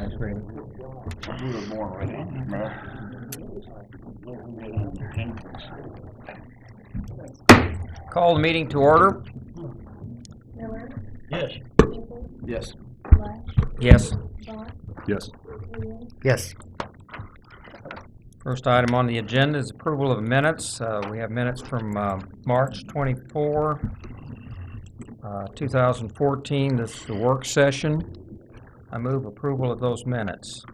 that agreement. We were born with it, Mayor. Call the meeting to order. Miller, Yes. Nichols, Yes. Lush, Yes. Bott, Yes. Williams, Yes. First item on the agenda is approval of minutes. We have minutes from March 24, 2014. This is the work session. I move approval of those minutes.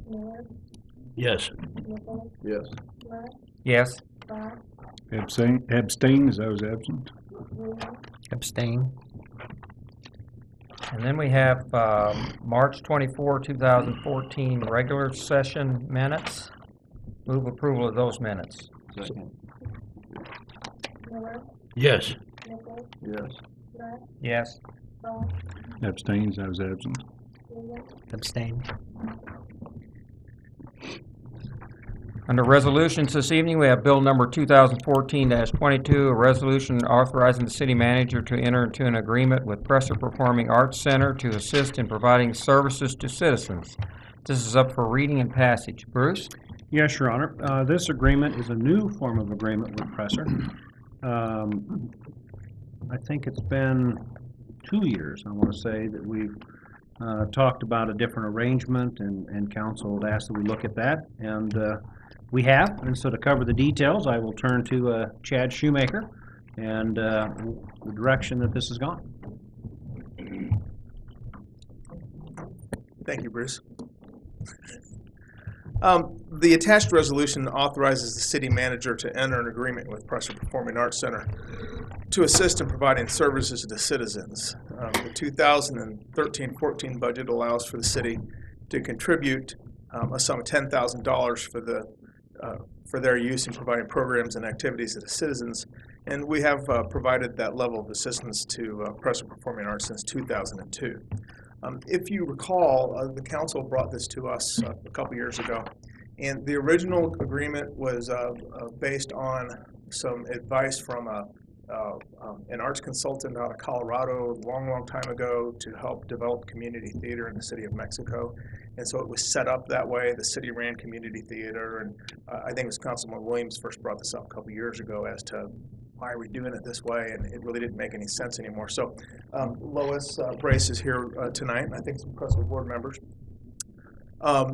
Miller, Yes. Nichols, Yes. Lush, Yes. Bott, Abstain as I was absent. Williams, Abstain. And then we have March 24, 2014 regular session minutes. Move approval of those minutes. Second. Miller, Yes. Nichols, Yes. Lush, Yes. Bott, Abstain as I was absent. Williams, Abstain. Under resolutions this evening, we have bill number 2014-22, a resolution authorizing the city manager to enter into an agreement with Presser Performing Arts Center to assist in providing services to citizens. This is up for reading and passage. Bruce? Yes, Your Honor. This agreement is a new form of agreement with Presser. I think it's been 2 years, I want to say, that we've talked about a different arrangement, and council had asked that we look at that, and we have. And so to cover the details, I will turn to Chad Shoemaker and the direction that this has gone. Thank you, Bruce. The attached resolution authorizes the city manager to enter an agreement with Presser Performing Arts Center to assist in providing services to citizens. The 2013-14 budget allows for the city to contribute a sum of $10,000 for their use in providing programs and activities to the citizens, and we have provided that level of assistance to Presser Performing Arts since 2002. If you recall, the council brought this to us a couple years ago, and the original agreement was based on some advice from an arts consultant out of Colorado a long time ago to help develop community theater in the city of Mexico. And so it was set up that way. The city ran community theater, and I think it was Councilman Williams first brought this up a couple years ago as to why are we doing it this way, and it really didn't make any sense anymore. So Lois Brace is here tonight, and I think some Presser board members.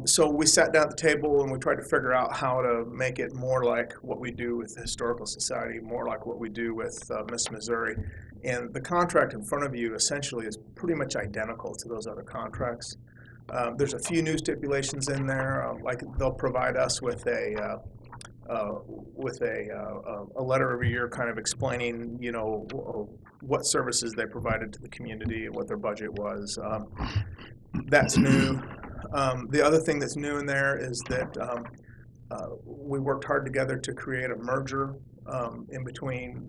So we sat down at the table and we tried to figure out how to make it more like what we do with the Historical Society, more like what we do with Miss Missouri. And the contract in front of you essentially is pretty much identical to those other contracts. There's a few new stipulations in there, like they'll provide us with a letter every year kind of explaining, you know, what services they provided to the community and what their budget was. That's new. The other thing that's new in there is that we worked hard together to create a merger in between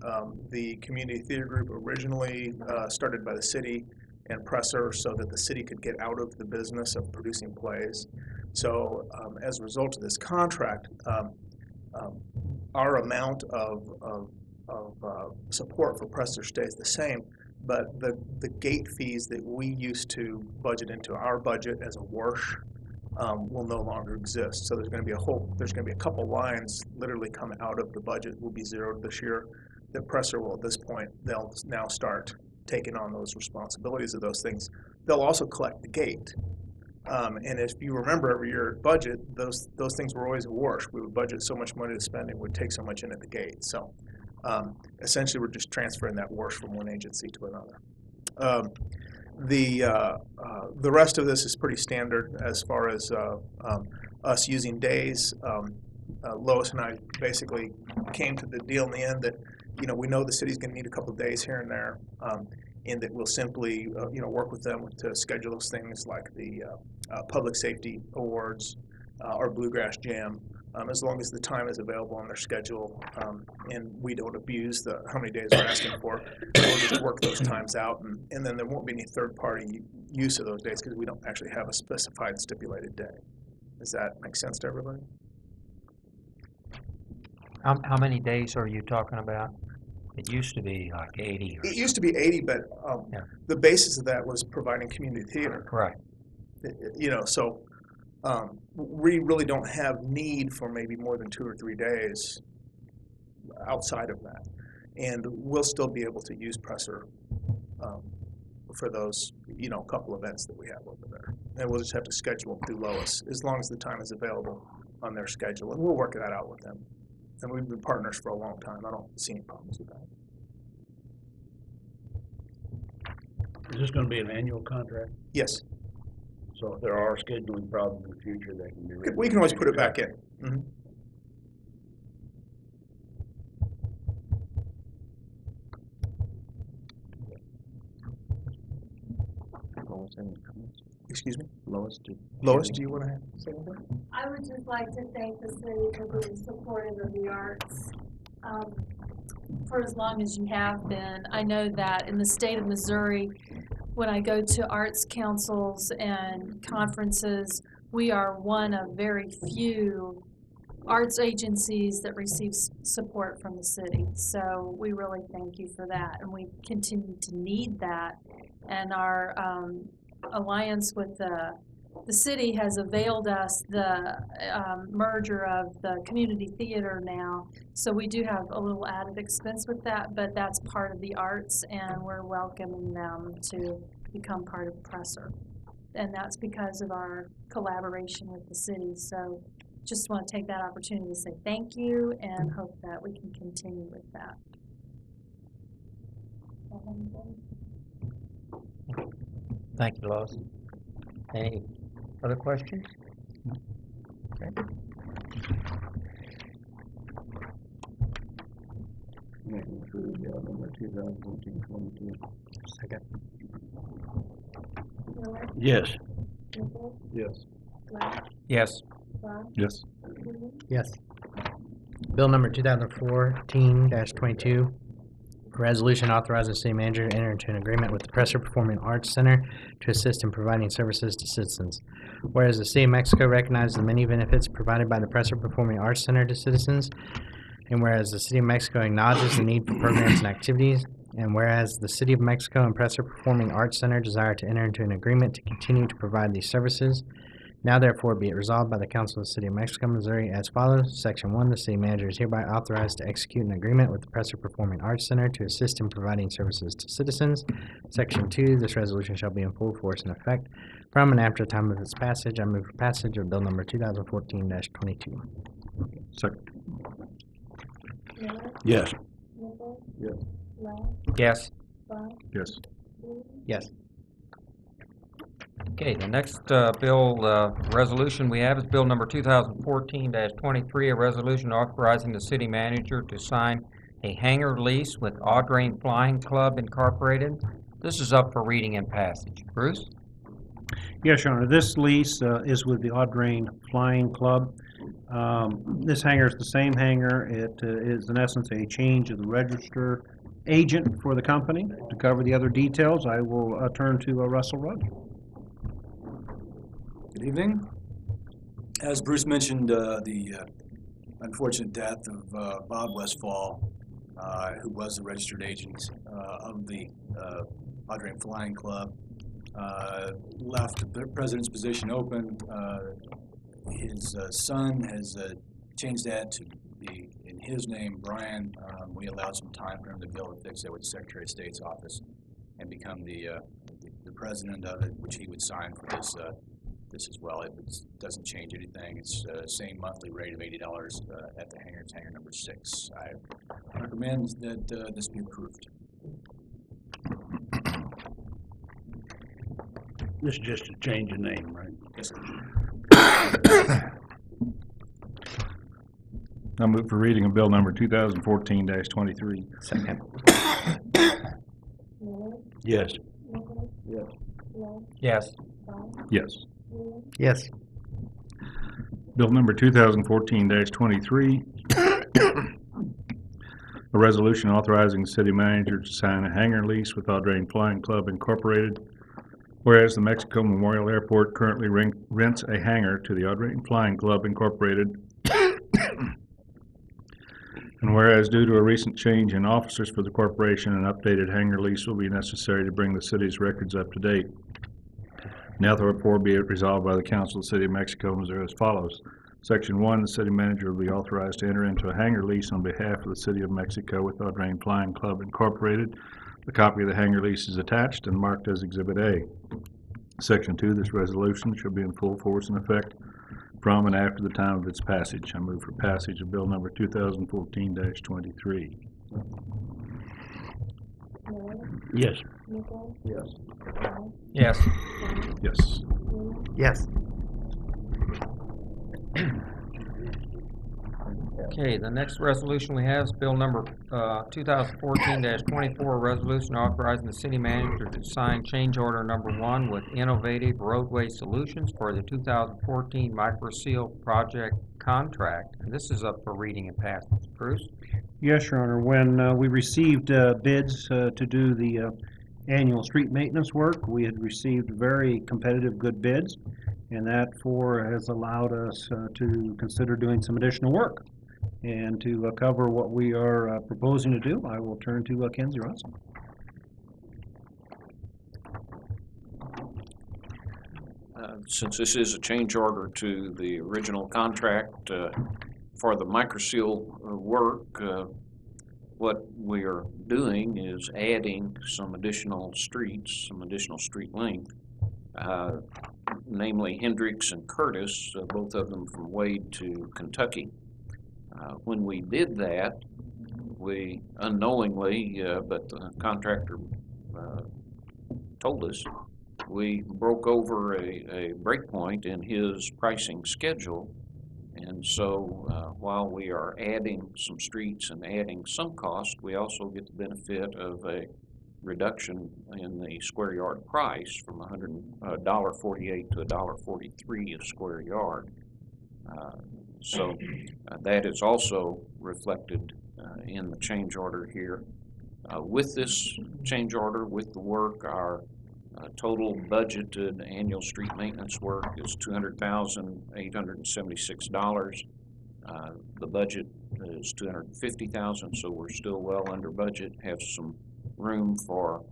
the community theater group originally started by the city and Presser, so that the city could get out of the business of producing plays. So as a result of this contract, our amount of support for Presser stays the same, but the gate fees that we used to budget into our budget as a wash will no longer exist. So there's going to be a couple lines literally come out of the budget will be zeroed this year. That Presser will at this point, they'll now start taking on those responsibilities of those things. They'll also collect the gate. And if you remember every year at budget, those things were always a wash. We would budget so much money to spend, it would take so much in at the gate. So essentially, we're just transferring that wash from one agency to another. The rest of this is pretty standard as far as us using days. Lois and I basically came to the deal in the end that, you know, we know the city's going to need a couple of days here and there, and that we'll simply, you know, work with them to schedule those things like the Public Safety Awards or Bluegrass Jam, as long as the time is available on their schedule, and we don't abuse how many days we're asking for. We'll just work those times out, and then there won't be any third-party use of those days because we don't actually have a specified stipulated day. Does that make sense to everybody? How many days are you talking about? It used to be like 80 or It used to be 80, but Yeah. the basis of that was providing community theater. Right. You know, so we really don't have need for maybe more than 2 or 3 days outside of that. And we'll still be able to use Presser for those, you know, couple events that we have over there. And we'll just have to schedule them through Lois, as long as the time is available on their schedule. And we'll work that out with them. And we've been partners for a long time. I don't see any problems with that. Is this gonna be an annual contract? Yes, So if there are scheduling problems in the future, they can be. we can always put it back in. Mhm. Lois, any comments? Excuse me? Lois, Lois, do you want to say anything? I would just like to thank the city for being supportive of the arts, for as long as you have been. I know that in the state of Missouri, when I go to arts councils and conferences, we are one of very few arts agencies that receives support from the city. So we really thank you for that, and we continue to need that. And our alliance with the city has availed us the merger of the community theater now. So we do have a little added expense with that, but that's part of the arts, and we're welcoming them to become part of Presser. And that's because of our collaboration with the city. So just want to take that opportunity to say thank you and hope that we can continue with that. Thank you, Lois. Any other questions? Okay. Number 2014-22. Second. Miller, Yes. Nichols, Yes. Black, Yes. Bob, Yes. Stevens, Yes. Bill number 2014-22, a resolution authorizing the city manager to enter into an agreement with the Presser Performing Arts Center to assist in providing services to citizens. Whereas the City of Mexico recognizes the many benefits provided by the Presser Performing Arts Center to citizens, and whereas the City of Mexico acknowledges the need for programs and activities, and whereas the City of Mexico and Presser Performing Arts Center desire to enter into an agreement to continue to provide these services, now therefore be it resolved by the Council of the City of Mexico, Missouri as follows. Section 1, the city manager is hereby authorized to execute an agreement with the Presser Performing Arts Center to assist in providing services to citizens. Section 2, this resolution shall be in full force and effect from and after the time of its passage. I move for passage of bill number 2014-22. Second. Miller, Yes. Nichols, Yes. Black, Yes. Bob, Yes. Stevens, Yes. Okay, the next resolution we have is Bill number 2014-23, a resolution authorizing the city manager to sign a hangar lease with Audrain Flying Club Incorporated. This is up for reading and passage. Bruce? Yes, Your Honor, this lease is with the Audrain Flying Club. This hangar is the same hangar. It is in essence a change of the register agent for the company. To cover the other details, I will turn to Russell Rudd. Good evening. As Bruce mentioned, the unfortunate death of Bob Westfall, who was the registered agent of the Audrain Flying Club, left the president's position open. His son has changed that to be in his name, Brian. We allowed some time for him to be able to fix it with the Secretary of State's office and become the president of it, which he would sign for this as well. It doesn't change anything. It's the same monthly rate of $80 at the hangar. It's hangar number 6. I recommend that this be approved. This is just a change of name, right? Yes, sir. I move for reading of bill number 2014-23. Second. Miller, Yes. Nichols, Yes. Black, Yes. Bob, Yes. Stevens, Yes. Bill number 2014-23, a resolution authorizing the city manager to sign a hangar lease with Audrain Flying Club Incorporated. Whereas the Mexico Memorial Airport currently rents a hangar to the Audrain Flying Club Incorporated, And whereas due to a recent change in officers for the corporation, an updated hangar lease will be necessary to bring the city's records up to date. Now therefore be it resolved by the Council of the City of Mexico, Missouri as follows. Section 1, the city manager will be authorized to enter into a hangar lease on behalf of the City of Mexico with Audrain Flying Club Incorporated. A copy of the hangar lease is attached and marked as Exhibit A. Section 2, this resolution shall be in full force and effect from and after the time of its passage. I move for passage of Bill number 2014-23. Yes. Yes. Yes. Yes. Okay, the next resolution we have is Bill number 2014-24, a resolution authorizing the city manager to sign change order number 1 with Innovative Roadway Solutions for the 2014 Micro Seal project contract. And this is up for reading and passage. Bruce? Yes, Your Honor. When we received bids to do the annual street maintenance work, we had received very competitive good bids, and that has allowed us to consider doing some additional work. And to cover what we are proposing to do, I will turn to Kenzie Ronson. Since this is a change order to the original contract for the microseal work, what we are doing is adding some additional streets, some additional street length, namely Hendricks and Curtis, both of them from Wade to Kentucky. When we did that, we unknowingly, but the contractor told us, we broke over a breakpoint in his pricing schedule. And so while we are adding some streets and adding some cost, we also get the benefit of a reduction in the square yard price from $1.48 to $1.43 a square yard. So that is also reflected in the change order here. With this change order, with the work, our total budgeted annual street maintenance work is $200,876. The budget is $250,000, so we're still well under budget, have some room for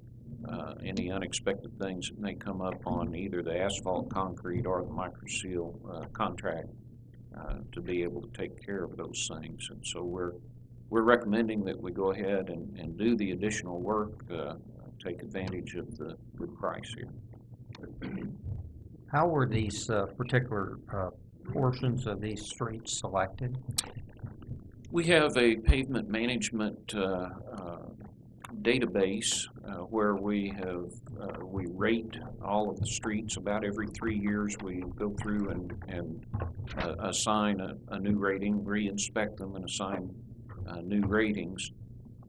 any unexpected things that may come up on either the asphalt, concrete, or the microseal contract to be able to take care of those things. And so we're recommending that we go ahead and do the additional work, take advantage of the good price here. How were these particular portions of these streets selected? We have a pavement management database where we rate all of the streets. About every 3 years we go through and assign a new rating, re-inspect them and assign new ratings.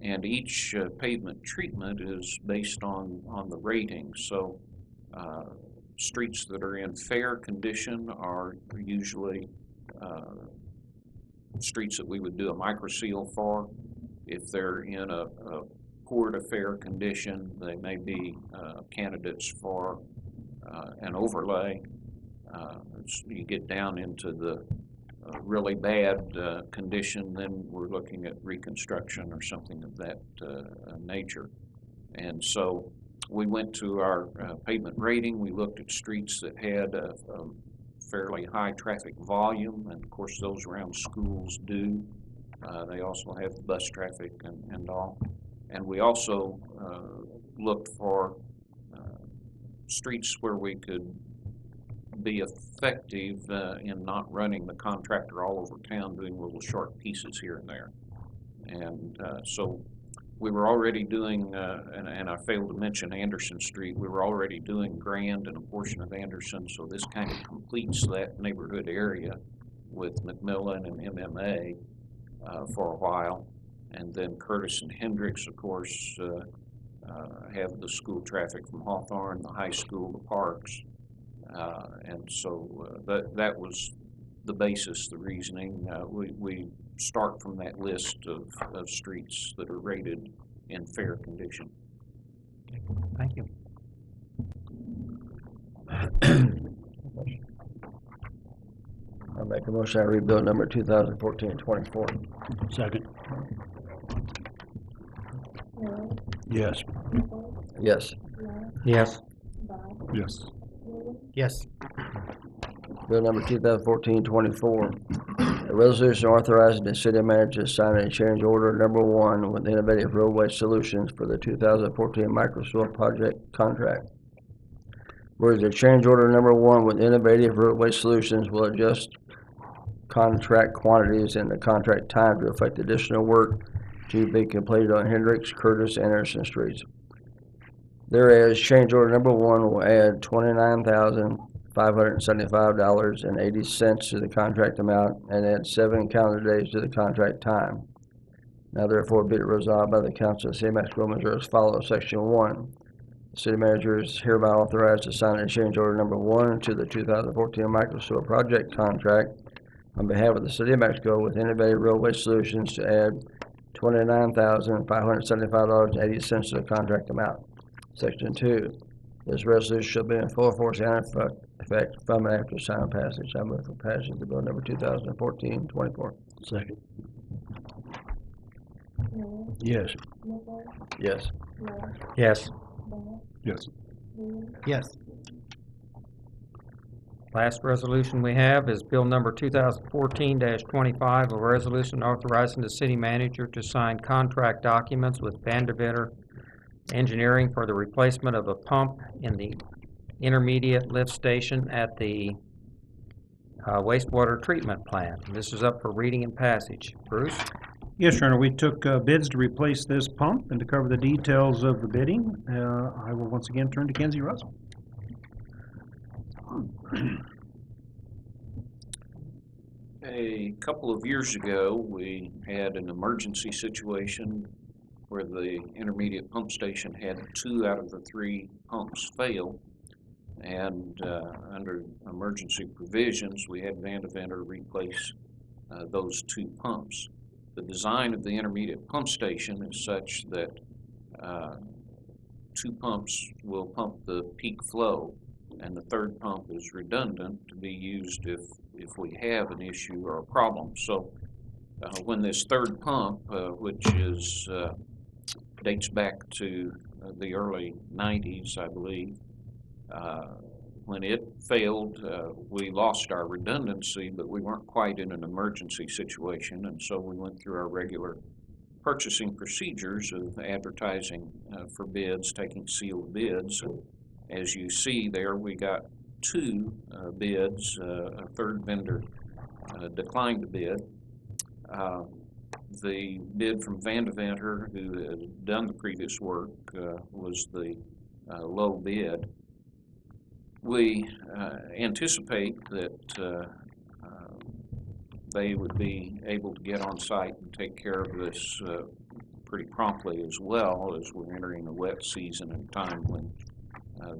And each pavement treatment is based on the rating. So streets that are in fair condition are usually streets that we would do a microseal for. If they're in a poor to fair condition, they may be candidates for an overlay. So you get down into the really bad condition, then we're looking at reconstruction or something of that nature. And so we went to our pavement rating. We looked at streets that had a fairly high traffic volume, and of course those around schools do. They also have bus traffic and all. And we also looked for streets where we could be effective in not running the contractor all over town doing little short pieces here and there. And so we were already doing, and I failed to mention Anderson Street, we were already doing Grand and a portion of Anderson, so this kind of completes that neighborhood area with McMillan and MMA for a while. And then Curtis and Hendricks, of course, have the school traffic from Hawthorne, the high school, the parks. And so that was the basis, the reasoning. We start from that list of streets that are rated in fair condition. Thank you. I'll make a motion, I read bill number 2014-24. Second. Yes. Yes. Yes. Yes. Yes. Bill number 2014-24, a resolution authorizing the city manager to sign a change order number 1 with Innovative Roadway Solutions for the 2014 Microsoft project contract. Whereas the change order number 1 with Innovative Roadway Solutions will adjust contract quantities and the contract time to affect additional work to be completed on Hendricks, Curtis, and Anderson Streets. Whereas change order number 1 will add $29,575.80 to the contract amount and add 7 calendar days to the contract time. Now therefore be it resolved by the Council of the City of Mexico, Missouri as follows. Section 1. The city manager is hereby authorized to sign a change order number 1 to the 2014 Microsoft project contract on behalf of the City of Mexico with Innovative Roadway Solutions to add $29,575.80 to the contract amount. Section 2. This resolution shall be in full force and effect from and after final passage. I move for passage of bill number 2014-24. Second. Yes. Yes. Yes. Yes. Yes. Last resolution we have is Bill number 2014-25, a resolution authorizing the city manager to sign contract documents with Vandeventer Engineering for the replacement of a pump in the intermediate lift station at the wastewater treatment plant. This is up for reading and passage. Bruce? Yes, Your Honor, we took bids to replace this pump, and to cover the details of the bidding, I will once again turn to Kenzie Russell. A couple of years ago, we had an emergency situation where the intermediate pump station had 2 out of the 3 pumps fail. And under emergency provisions, we had Vandeventer replace those 2 pumps. The design of the intermediate pump station is such that 2 pumps will pump the peak flow, and the 3rd pump is redundant to be used if we have an issue or a problem. So when this 3rd pump, which is dates back to the early 90s, I believe, when it failed, we lost our redundancy, but we weren't quite in an emergency situation, and so we went through our regular purchasing procedures of advertising for bids, taking sealed bids. As you see there, we got 2 bids. A 3rd vendor declined the bid. The bid from Vandeventer, who had done the previous work, was the low bid. We anticipate that they would be able to get on site and take care of this pretty promptly, as well as we're entering a wet season and time when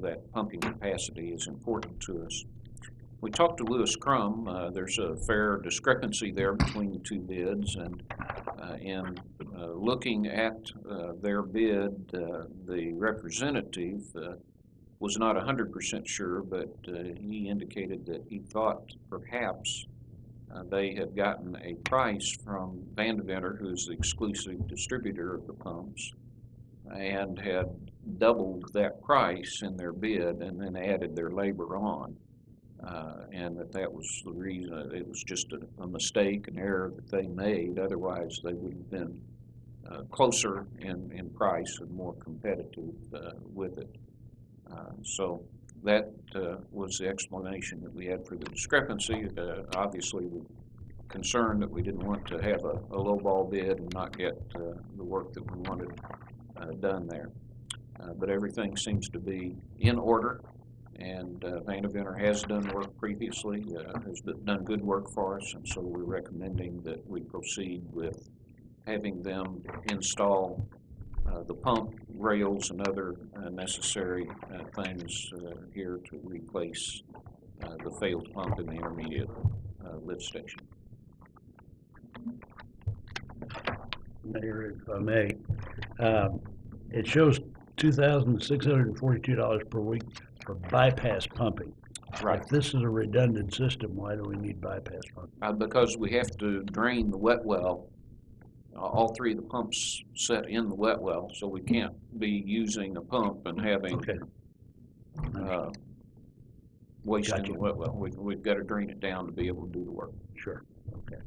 that pumping capacity is important to us. We talked to Lewis Crum. There's a fair discrepancy there between the 2 bids, and in looking at their bid, the representative was not 100% sure, but he indicated that he thought perhaps they had gotten a price from Vandeventer, who's the exclusive distributor of the pumps, and had doubled that price in their bid and then added their labor on. And that was the reason. It was just a mistake, an error that they made. Otherwise, they would have been closer in price and more competitive with it. So that was the explanation that we had for the discrepancy. Obviously, we're concerned that we didn't want to have a lowball bid and not get the work that we wanted done there. But everything seems to be in order. And Vandeventer has done work previously, has done good work for us, and so we're recommending that we proceed with having them install the pump rails and other necessary things here to replace the failed pump in the intermediate lift station. Mayor, if I may, it shows $2,642 per week for bypass pumping. Right. If this is a redundant system, why do we need bypass pumping? Because we have to drain the wet well all three of the pumps set in the wet well, so we can't be using a pump and having Okay. waste in Gotcha. the wet well. We've got to drain it down to be able to do the work. Sure, okay.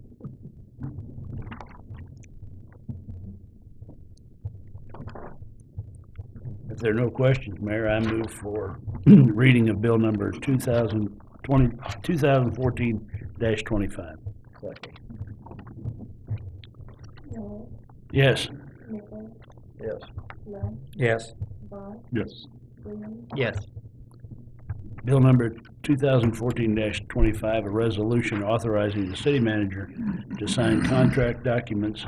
If there are no questions, Mayor, I move for reading of bill number 2014-25. Second. Miller, Yes. Nichols, Yes. Lund, Yes. Bott, Yes. Williams, Yes. Bill number 2014-25, a resolution authorizing the city manager to sign contract documents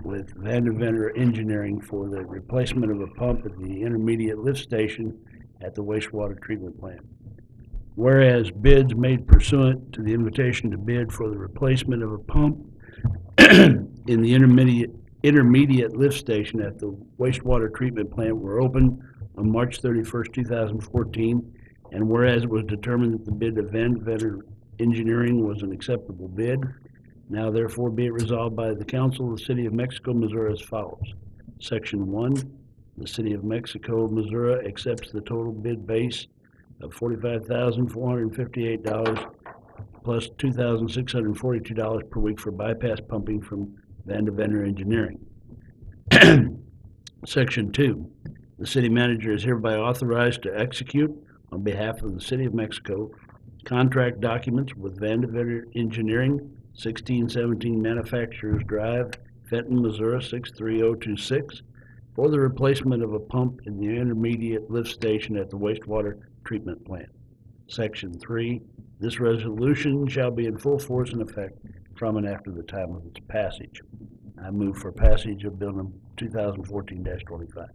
with Vandeventer Engineering for the replacement of a pump at the intermediate lift station at the wastewater treatment plant. Whereas bids made pursuant to the invitation to bid for the replacement of a pump in the intermediate lift station at the wastewater treatment plant were opened on March 31st, 2014, and whereas it was determined that the bid of Vandeventer Engineering was an acceptable bid, now therefore be it resolved by the Council of the City of Mexico, Missouri as follows. Section 1, the City of Mexico, Missouri accepts the total bid base of $45,458 plus $2,642 per week for bypass pumping from Vandeventer Engineering. Section 2, the city manager is hereby authorized to execute on behalf of the City of Mexico contract documents with Vandeventer Engineering, 1617 Manufacturers Drive, Fenton, Missouri 63026, for the replacement of a pump in the intermediate lift station at the wastewater treatment plant. Section 3, this resolution shall be in full force and effect from and after the time of its passage. I move for passage of bill number 2014-25.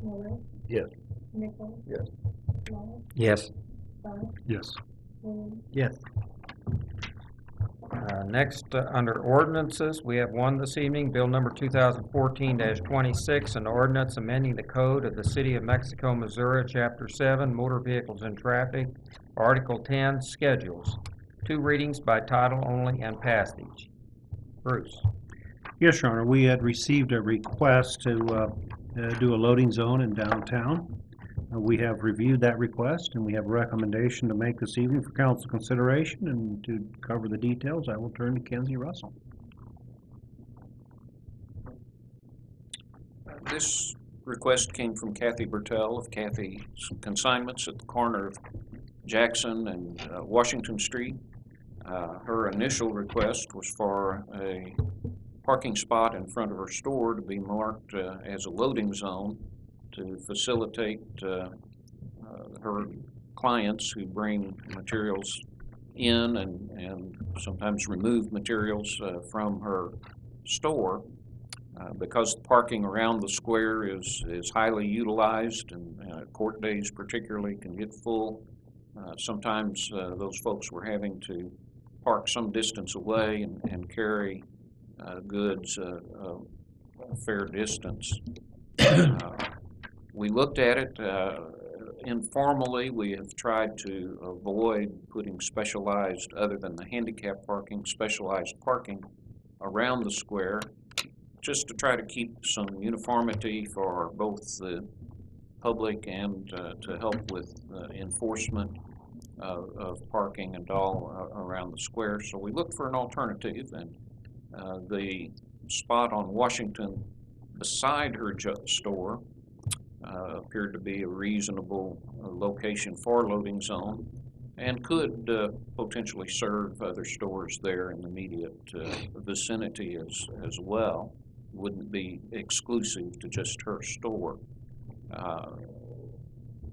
Miller, Yes. Nichols, Yes. Lund, Yes. Bott, Yes. Williams, Yes. Next, under ordinances, we have one this evening, Bill number 2014-26, an ordinance amending the code of the City of Mexico, Missouri, Chapter 7, Motor Vehicles and Traffic, Article 10, Schedules. 2 readings by title only and passage. Bruce. Yes, Your Honor, we had received a request to do a loading zone in downtown. We have reviewed that request, and we have a recommendation to make this evening for council consideration, and to cover the details, I will turn to Kenzie Russell. This request came from Kathy Bertel of Kathy's Consignments at the corner of Jackson and Washington Street. Her initial request was for a parking spot in front of her store to be marked as a loading zone to facilitate her clients who bring materials in and sometimes remove materials from her store. Because the parking around the square is highly utilized, and court days particularly can get full, sometimes those folks were having to park some distance away and carry goods a fair distance. We looked at it informally. We have tried to avoid putting specialized, other than the handicap parking, specialized parking around the square, just to try to keep some uniformity for both the public and to help with enforcement of parking and all around the square. So we looked for an alternative, and the spot on Washington beside her store appeared to be a reasonable location for loading zone, and could potentially serve other stores there in the immediate vicinity as well. Wouldn't be exclusive to just her store.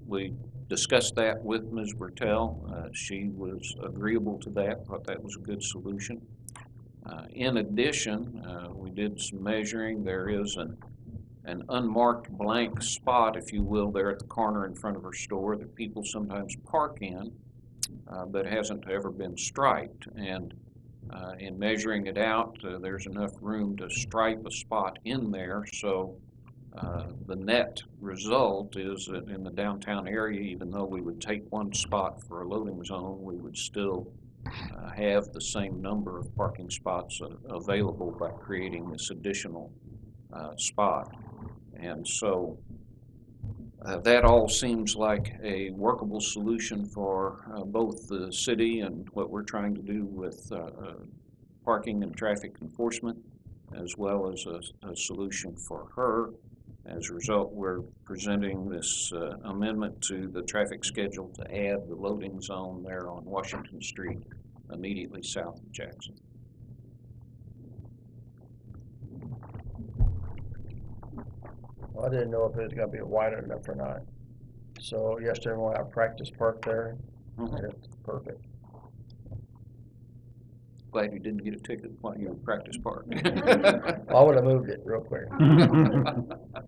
We discussed that with Ms. Bertel. She was agreeable to that, thought that was a good solution. In addition, we did some measuring. There is an unmarked blank spot, if you will, there at the corner in front of her store that people sometimes park in, but hasn't ever been striped. And in measuring it out, there's enough room to stripe a spot in there. So the net result is that in the downtown area, even though we would take one spot for a loading zone, we would still have the same number of parking spots available by creating this additional spot. And so that all seems like a workable solution for both the city and what we're trying to do with parking and traffic enforcement, as well as a solution for her. As a result, we're presenting this amendment to the traffic schedule to add the loading zone there on Washington Street, immediately south of Jackson. I didn't know if it was gonna be wide enough or not. So yesterday when I practiced parked there, and it's perfect. Glad you didn't get a ticket while you were in practice park. I would've moved it real quick.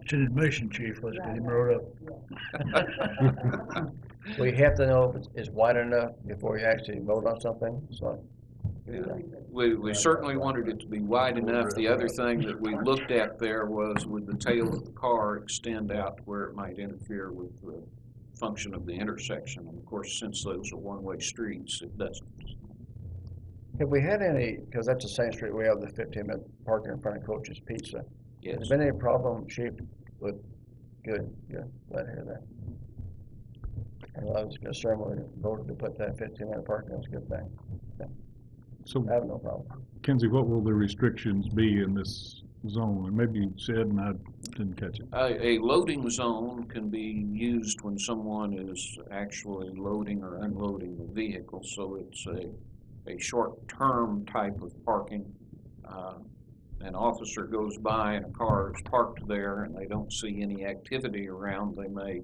It's an admission, chief, let's get him wrote up. We have to know if it's wide enough before you actually vote on something, so. Yeah. We certainly wanted it to be wide enough. The other thing that we looked at there was, would the tail of the car extend out where it might interfere with the function of the intersection? And of course, since those are one-way streets, it doesn't. Have we had any, because that's the same street we have the 15-minute parking in front of Coach's Pizza. Yes. Has there been any problem, chief, with, good, glad to hear that. And I was concerned when we voted to put that 15-minute parking, that's a good thing. So, I have no problem. Kenzie, what will the restrictions be in this zone? And maybe you said and I didn't catch it. A loading zone can be used when someone is actually loading or unloading the vehicle, so it's a short-term type of parking. An officer goes by and a car is parked there and they don't see any activity around, they may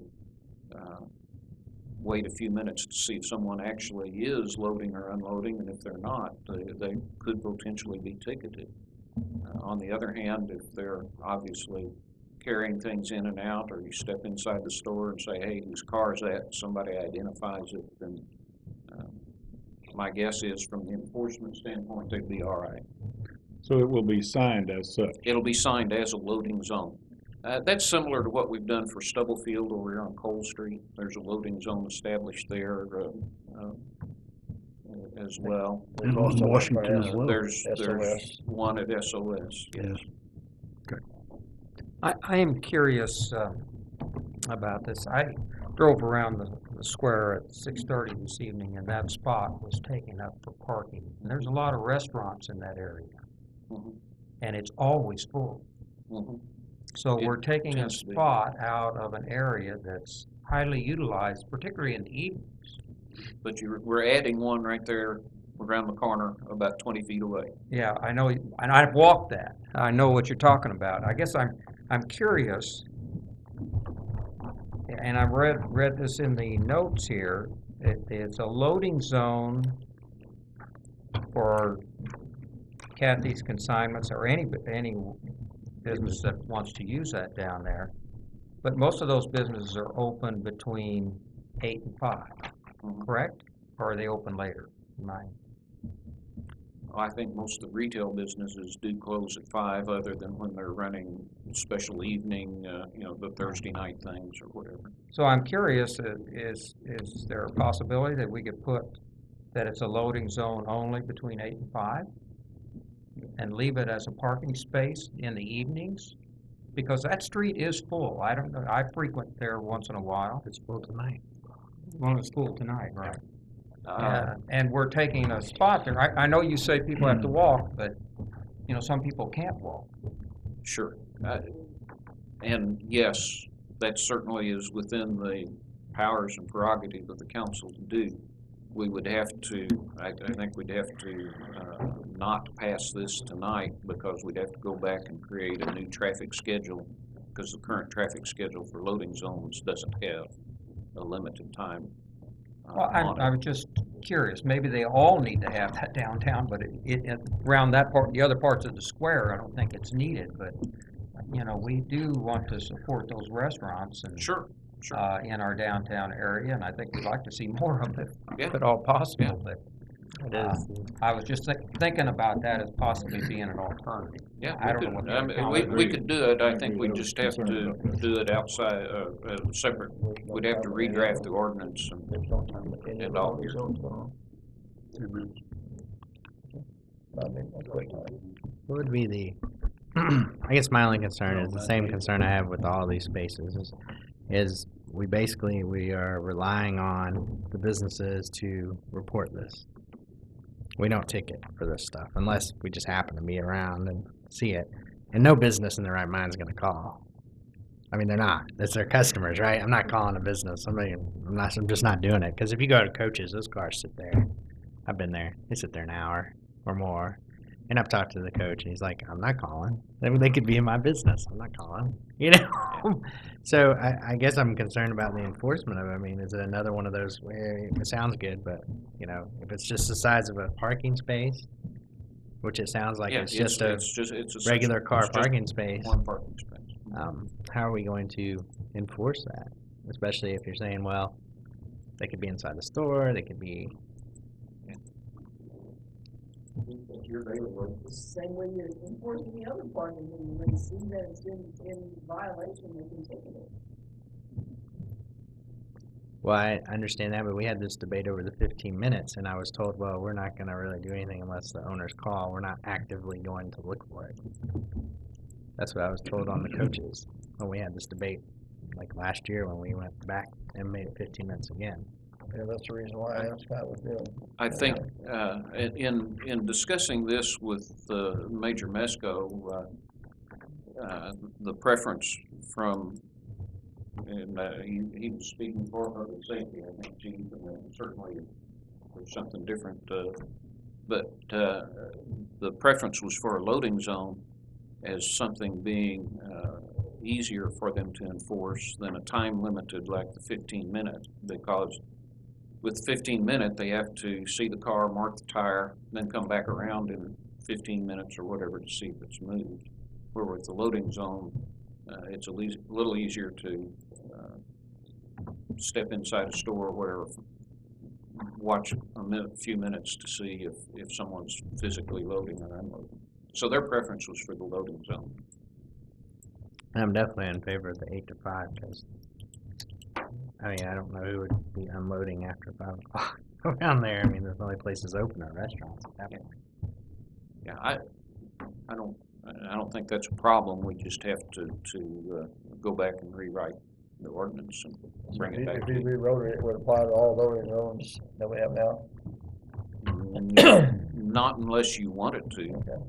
wait a few minutes to see if someone actually is loading or unloading, and if they're not, they could potentially be ticketed. On the other hand, if they're obviously carrying things in and out, or you step inside the store and say, hey, whose car is that, somebody identifies it, then my guess is from the enforcement standpoint, they'd be all right. So it will be signed as such. It'll be signed as a loading zone. That's similar to what we've done for Stubblefield over here on Cole Street. There's a loading zone established there as well. We've also got Washington as well. There's SOS. one at SOS. Yes. I am curious about this. I drove around the square at 6:30 this evening, and that spot was taken up for parking. And there's a lot of restaurants in that area, Mhm. and it's always full. Mhm. So It we're taking a tends to be. spot out of an area that's highly utilized, particularly in the evenings. But we're adding one right there around the corner, about 20 feet away. Yeah, I know, and I've walked that. I know what you're talking about. I guess I'm curious, and I've read this in the notes here. It's a loading zone for Kathy's Consignments or any business that wants to use that down there. But most of those businesses are open between 8 and 5, Mhm. correct? Or are they open later? I think most of the retail businesses do close at 5, other than when they're running special evening, the Thursday night things or whatever. So I'm curious, is there a possibility that we could put that it's a loading zone only between 8 and 5? And leave it as a parking space in the evenings? Because that street is full. I don't know, I frequent there once in a while. It's full tonight. Well, it's full tonight, right? Uh, And we're taking a spot there. I know you say people have to walk, but, some people can't walk. Sure. And yes, that certainly is within the powers and prerogative of the council to do. We would have to, I think we'd have to not pass this tonight, because we'd have to go back and create a new traffic schedule, because the current traffic schedule for loading zones doesn't have a limited time Well, on I it. was just curious. Maybe they all need to have that downtown, but around that part, the other parts of the square, I don't think it's needed. But, we do want to support those restaurants and Sure. in our downtown area, and I think we'd like to see more of it, Yeah. if at all possible. Yeah. But It is. I was just thinking about that as possibly being an alternative. Yeah, I don't know what the we could do it. I think we just have to do it outside, separate. We'd have to redraft the ordinance and all. What would be the, I guess my only concern is the same concern I have with all these spaces is we are relying on the businesses to report this. We don't ticket for this stuff unless we just happen to be around and see it. And no business in their right mind is going to call. I mean, they're not. It's their customers, right? I'm not calling a business. I'm just not doing it. Because if you go to Coach's, those cars sit there. I've been there. They sit there an hour or more. And I've talked to the coach, and he's like, I'm not calling. They could be in my business. I'm not calling. You know? So I guess I'm concerned about the enforcement of it. I mean, is it another one of those where it sounds good, but, you know, if it's just the size of a parking space, which it sounds like it's just a regular car parking space, One parking space. how are we going to enforce that? Especially if you're saying, well, they could be inside the store, they could be. The same way you're enforcing the other parking, when they see that it's in violation, they can take it. Well, I understand that, but we had this debate over the 15 minutes, and I was told, well, we're not going to really do anything unless the owners call. We're not actively going to look for it. That's what I was told on the coaches when we had this debate, like last year when we went back and made it 15 minutes again. Yeah, that's the reason why I asked Scott with them. I think in discussing this with Major Mesco, the preference from, and he was speaking for public safety, I think, Chief, and certainly there's something different, but the preference was for a loading zone as something being easier for them to enforce than a time limited like the 15-minute, because with 15-minute, they have to see the car, mark the tire, then come back around in 15 minutes or whatever to see if it's moved. Where with the loading zone, it's a little easier to step inside a store or whatever, watch a few minutes to see if someone's physically loading or unloading. So their preference was for the loading zone. I'm definitely in favor of the 8 to 5 because, I mean, I don't know who would be unloading after 5 o'clock around there. I mean, there's only places open at restaurants at that point. Yeah, I don't think that's a problem. We just have to go back and rewrite the ordinance and bring it back. If you rewrote it, it would apply to all loading zones that we have now? Not unless you want it to. Okay.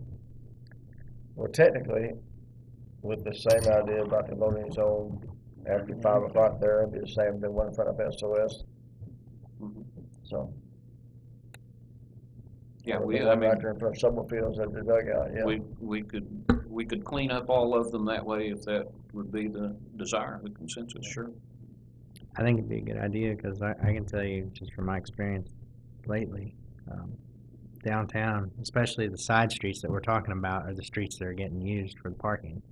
Well, technically, with the same idea about the loading zone, after 5 o'clock there, it'd be the same as the one in front of SOS. Mhm. So. Yeah, Or we, the I one mean, right there in front of Summer Fields at the dugout, yeah. we could clean up all of them that way if that would be the desire, the consensus, sure. I think it'd be a good idea because I can tell you just from my experience lately, downtown, especially the side streets that we're talking about are the streets that are getting used for the parking.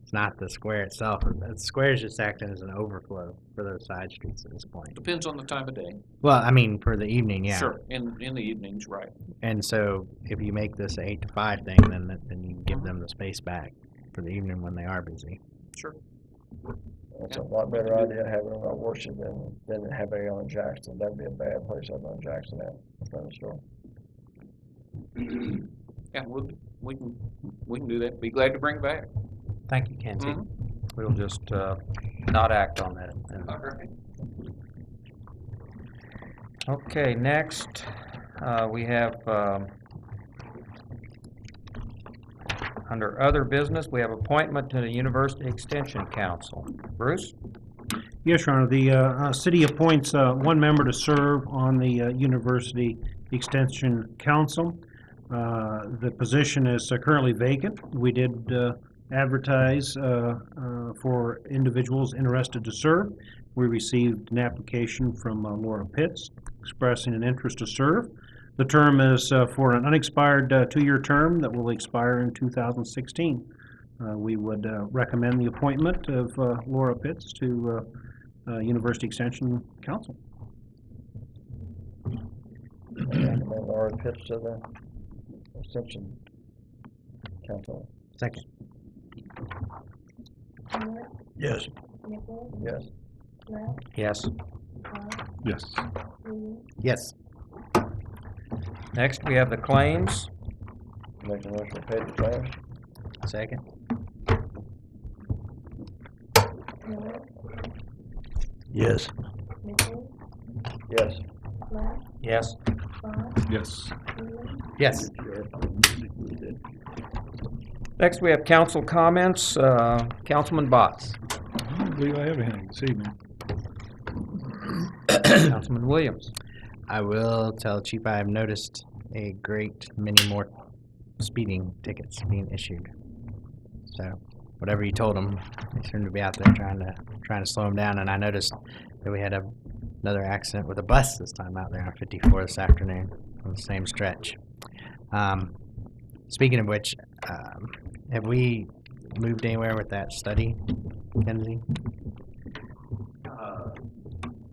It's not the square itself. The square is just acting as an overflow for those side streets at this point. Depends on the time of day. Well, I mean, for the evening, yeah. Sure, in the evenings, right. And so if you make this an 8 to 5 thing, then you give them the space back for the evening when they are busy. Sure. It's a lot better idea having it on Washington than having it on Jackson. That'd be a bad place up on Jackson at in front of the store. Yeah, we can do that. Be glad to bring it back. Thank you, Kenzie. Mhm. We'll just not act on that. All right. Okay, next, we have, under other business, we have appointment to the University Extension Council. Bruce? Yes, Your Honor. The city appoints one member to serve on the University Extension Council. The position is currently vacant. We did advertise for individuals interested to serve. We received an application from Laura Pitts expressing an interest to serve. The term is for an unexpired 2-year term that will expire in 2016. We would recommend the appointment of Laura Pitts to University Extension Council. Recommend Laura Pitts to the Extension Council. Second. Miller, Yes. Nichols, Yes. Left, Yes. Todd, Yes. Ruth, Yes. Next, we have the claims. Make a motion to pay the claims. Second. Miller, Yes. Nichols, Yes. Black, Yes. Bond, Yes. Wheeler, Yes. Next, we have council comments. Councilman Botts. I don't believe I have anything this evening. Councilman Williams. I will tell Chief I have noticed a great many more speeding tickets being issued. So whatever you told them, they seem to be out there trying to slow them down. And I noticed that we had another accident with a bus this time out there on 54 this afternoon on the same stretch. Speaking of which, have we moved anywhere with that study, Kenzie?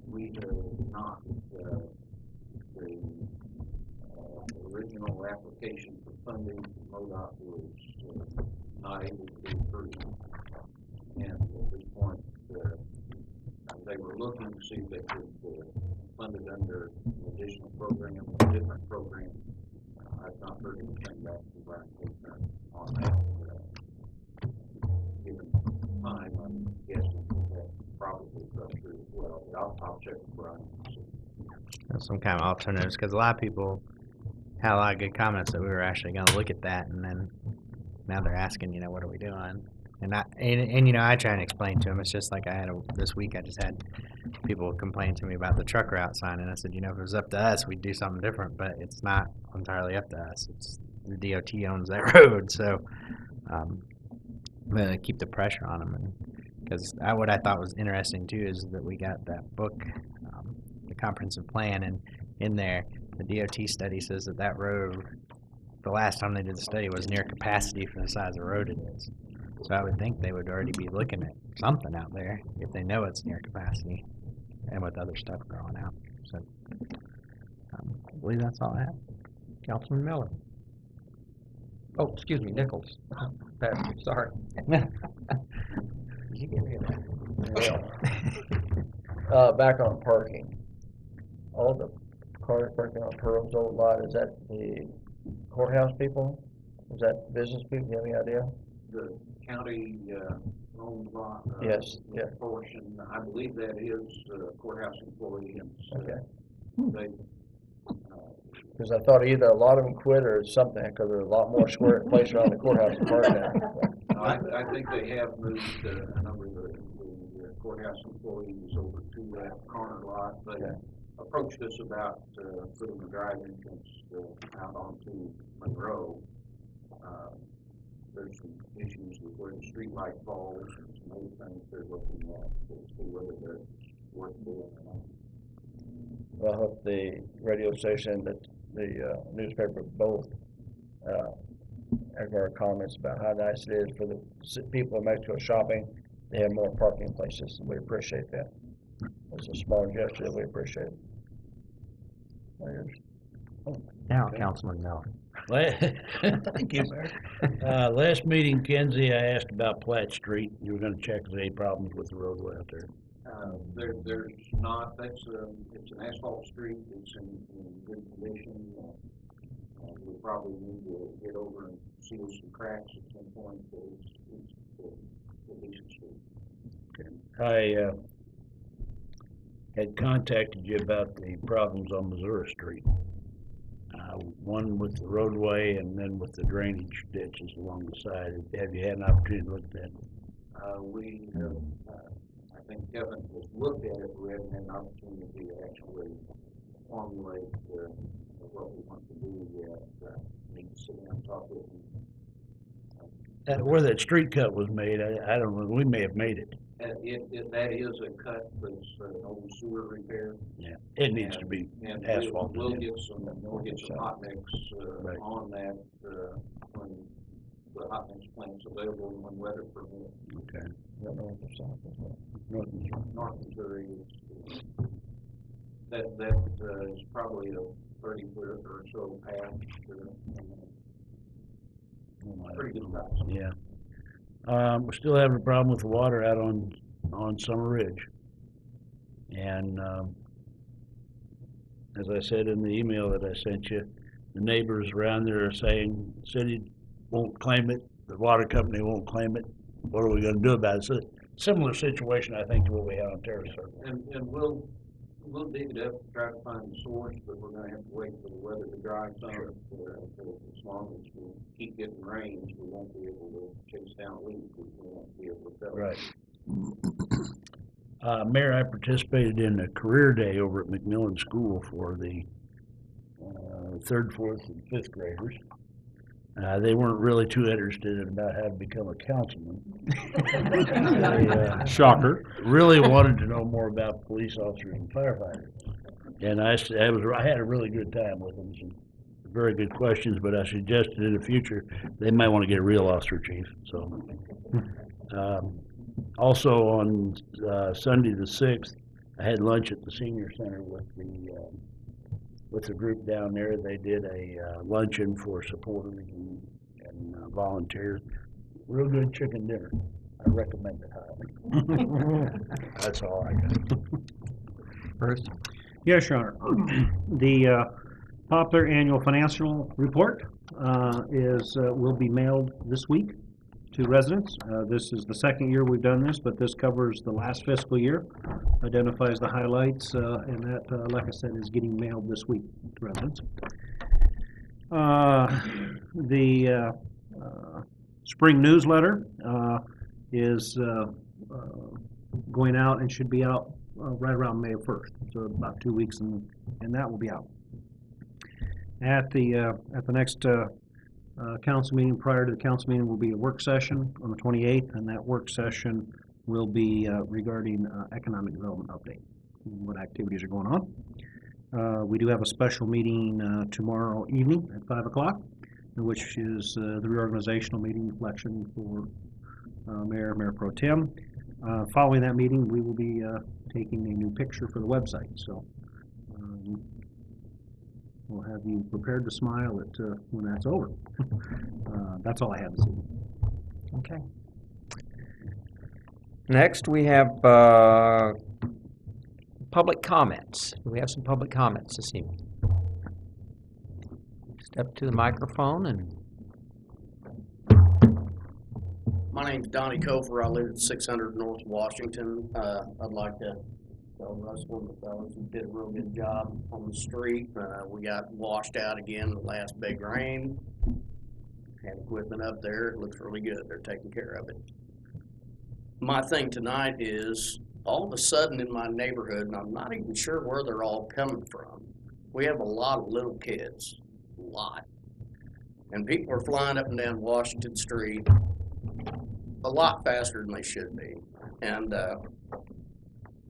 We have not, the original application for funding from MoDOT was not able to be approved. And at this point, they were looking to see if they could fund it under an additional program, a different program. I've not heard anything back from Brian Coulter on that. Given time, I'm guessing that probably go through as well. But I'll check with Brian. Some kind of alternatives, because a lot of people had a lot of good comments that we were actually going to look at that, and then now they're asking, what are we doing? And I try and explain to them. It's just like I had this week. I just had people complain to me about the truck route sign, and I said, if it was up to us, we'd do something different. But it's not entirely up to us. It's the DOT owns that road, so I'm gonna keep the pressure on them. And because what I thought was interesting too is that we got that book, the comprehensive plan, and in there the DOT study says that road, the last time they did the study, was near capacity for the size of road it is. So I would think they would already be looking at something out there if they know it's near capacity and with other stuff growing out. So I believe that's all I have. Councilman Miller. Oh, excuse me, Nichols. Sorry. Did you get rid of that? Back on parking. All the cars parking on Pearl's old lot, is that the courthouse people? Is that business people? Do you have any idea? The county owned lot. Yes, yeah. Portion, I believe that is courthouse employees. Okay. They, Because I thought either a lot of them quit or something, because there's a lot more square place around the courthouse to park now. I think they have moved a number of the courthouse employees over to that corner lot. They Okay. approached us about putting a drive entrance out onto Monroe. There's some issues with where the street light falls and some other things they're looking at to see whether they're worth doing or not. Well, I hope the radio station, that the newspaper both have our comments about how nice it is for the people in Mexico shopping. They have more parking places, and we appreciate that. It's a small gesture that we appreciate. Now, Councilman Miller. Thank you, Mayor. Last meeting, Kenzie, I asked about Platt Street. You were gonna check if there's any problems with the roadway out there. There's not, it's an asphalt street, it's in good condition. We probably need to get over and seal some cracks at some point, but it's a decent street. I had contacted you about the problems on Missouri Street. One with the roadway and then with the drainage ditches along the side. Have you had an opportunity to look at that? I think Kevin has looked at it, we haven't had an opportunity to actually formulate what we want to do yet. Need to sit down and talk with him. Where that street cut was made, I don't know, we may have made it. That is a cut that's an old sewer repair. Yeah, it needs to be And asphalted. we'll get some hot mix Right. on that when the hot mix plant's available and when weather permits. Okay. North Missouri is that is probably a 30-foot or so path. Pretty good size. Yeah. We're still having a problem with the water out on Summer Ridge. And as I said in the email that I sent you, the neighbors around there are saying, city won't claim it, the water company won't claim it. What are we gonna do about it? It's a similar situation, I think, to what we have on Terrace Circle. And we'll dig it up, try to find the source, but we're gonna have to wait for the weather to dry some. As long as we keep getting rains, we won't be able to chase down leaks, we won't be able to tell. Right. Mayor, I participated in a career day over at McMillan School for the third, fourth, and fifth graders. They weren't really too interested in about how to become a councilman. They Shocker. really wanted to know more about police officers and firefighters. And I had a really good time with them. Some very good questions, but I suggested in the future they might want to get a real officer chief. So, also on Sunday the 6th, I had lunch at the senior center with the group down there. They did a luncheon for supporters and volunteers. Real good chicken dinner. I recommend it highly. That's all I got. Bruce? Yes, Your Honor. The popular annual financial report will be mailed this week to residents. This is the second year we've done this, but this covers the last fiscal year, identifies the highlights, and that, like I said, is getting mailed this week to residents. The spring newsletter is going out and should be out right around May 1st, so about 2 weeks, and that will be out. At the next council meeting, prior to the council meeting, will be a work session on the 28th, and that work session will be regarding economic development update, what activities are going on. We do have a special meeting tomorrow evening at 5 o'clock, which is the reorganizational meeting election for Mayor Pro Tem. Following that meeting, we will be taking a new picture for the website, so we'll have you prepared to smile when that's over. That's all I have this evening. Okay. Next, we have public comments. Do we have some public comments this evening? Step to the microphone and... My name's Donnie Kofer. I live at 600 North Washington. I'd like to tell Russ, one of the fellows, who did a real good job on the street. We got washed out again the last big rain. Had equipment up there. It looks really good. They're taking care of it. My thing tonight is, all of a sudden in my neighborhood, and I'm not even sure where they're all coming from, we have a lot of little kids. A lot. And people are flying up and down Washington Street a lot faster than they should be. And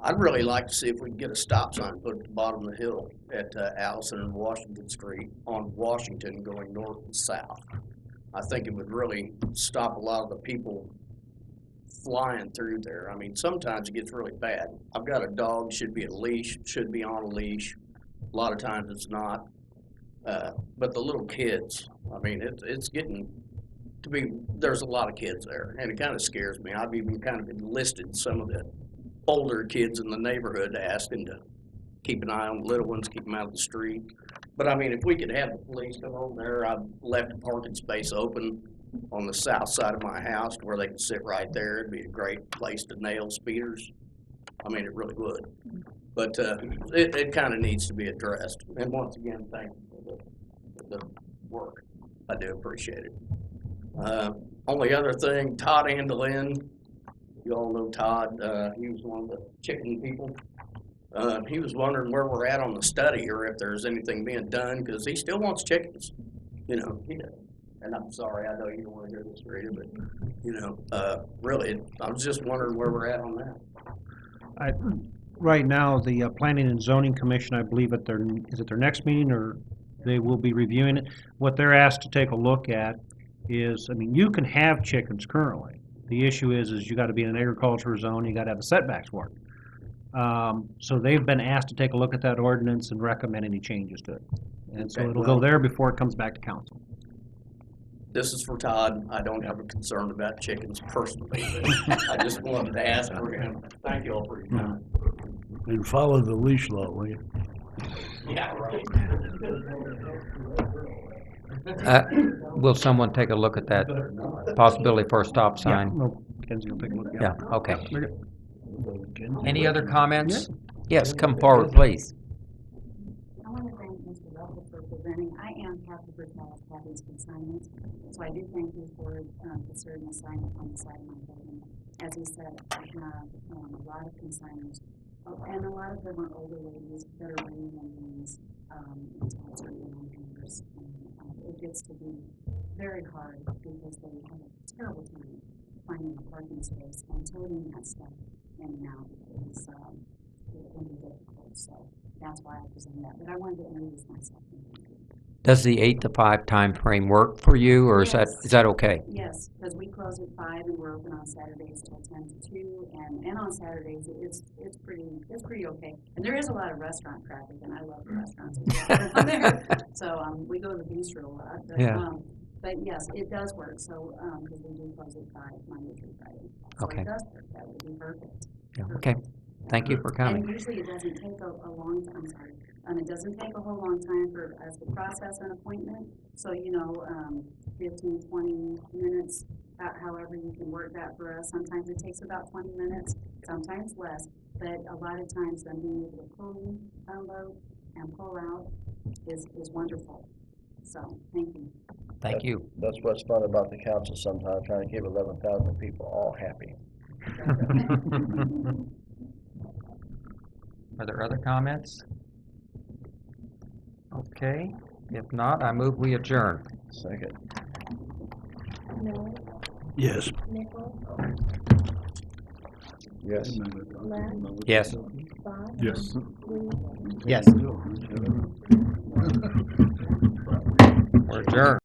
I'd really like to see if we can get a stop sign put at the bottom of the hill at Allison and Washington Street on Washington going north and south. I think it would really stop a lot of the people flying through there. I mean, sometimes it gets really bad. I've got a dog, should be a leash, should be on a leash. A lot of times it's not. But the little kids, I mean, it's getting to be, there's a lot of kids there, and it kind of scares me. I've even kind of enlisted some of the older kids in the neighborhood asking to keep an eye on the little ones, keep them out of the street. But I mean, if we could have the police come over there, I've left a parking space open on the south side of my house where they can sit right there. It'd be a great place to nail speeders. I mean, it really would. But it kind of needs to be addressed. And once again, thank you for the work. I do appreciate it. Only other thing, Todd Andelin, you all know Todd, he was one of the chicken people. He was wondering where we're at on the study or if there's anything being done, because he still wants chickens, you know, he does. And I'm sorry, I know you don't want to hear this, Rita, but, you know, really, I was just wondering where we're at on that. Right now, the Planning and Zoning Commission, I believe at their next meeting, or they will be reviewing it. What they're asked to take a look at is, I mean, you can have chickens currently. The issue is you got to be in an agricultural zone, you got to have the setbacks for it. So they've been asked to take a look at that ordinance and recommend any changes to it. And so it'll go there before it comes back to council. This is for Todd. I don't have a concern about chickens personally, but I just wanted to ask for him. Thank you all for your time. And follow the leash law, will you? Will someone take a look at that possibility for a stop Yeah, sign? well, Kenzie will take a look. Yeah, okay. Very good. Any other comments? Yes, come forward, please. I want to thank Mr. Russell for presenting. I am Kathy Brickell of Kathy's Consignments, so I do thank you for the certain assignment on the side of my building. As he said, I have a lot of consigners, and a lot of them are older ladies that are bringing in things until it's already on campus. It gets to be very hard because they have a terrible time finding a parking space and toting that stuff in and out is really difficult. So that's why I presented that. But I wanted to introduce myself. Does the 8 to 5 time frame work for you, or is that okay? Yes, because we close at 5 and we're open on Saturdays till 10 to 2, and on Saturdays it's pretty okay. And there is a lot of restaurant traffic, and I love the restaurants down there. So we go to the bistro a lot. But, Yeah. But yes, it does work. So because we do close at 5 Monday through Friday. So Okay. it does work. That would be perfect. Yeah, okay. Thank you for coming. And usually it doesn't take a long time. I'm sorry. It doesn't take a whole long time for us to process an appointment. So, 15, 20 minutes, however you can work that for us. Sometimes it takes about 20 minutes, sometimes less. But a lot of times them being able to pull in, unload, and pull out is wonderful. So, thank you. Thank you. That's what's fun about the council sometimes, trying to keep 11,000 people all happy. Are there other comments? Okay, if not, I move we adjourn. Second. Yes. Yes. Yes. Yes. We're adjourned.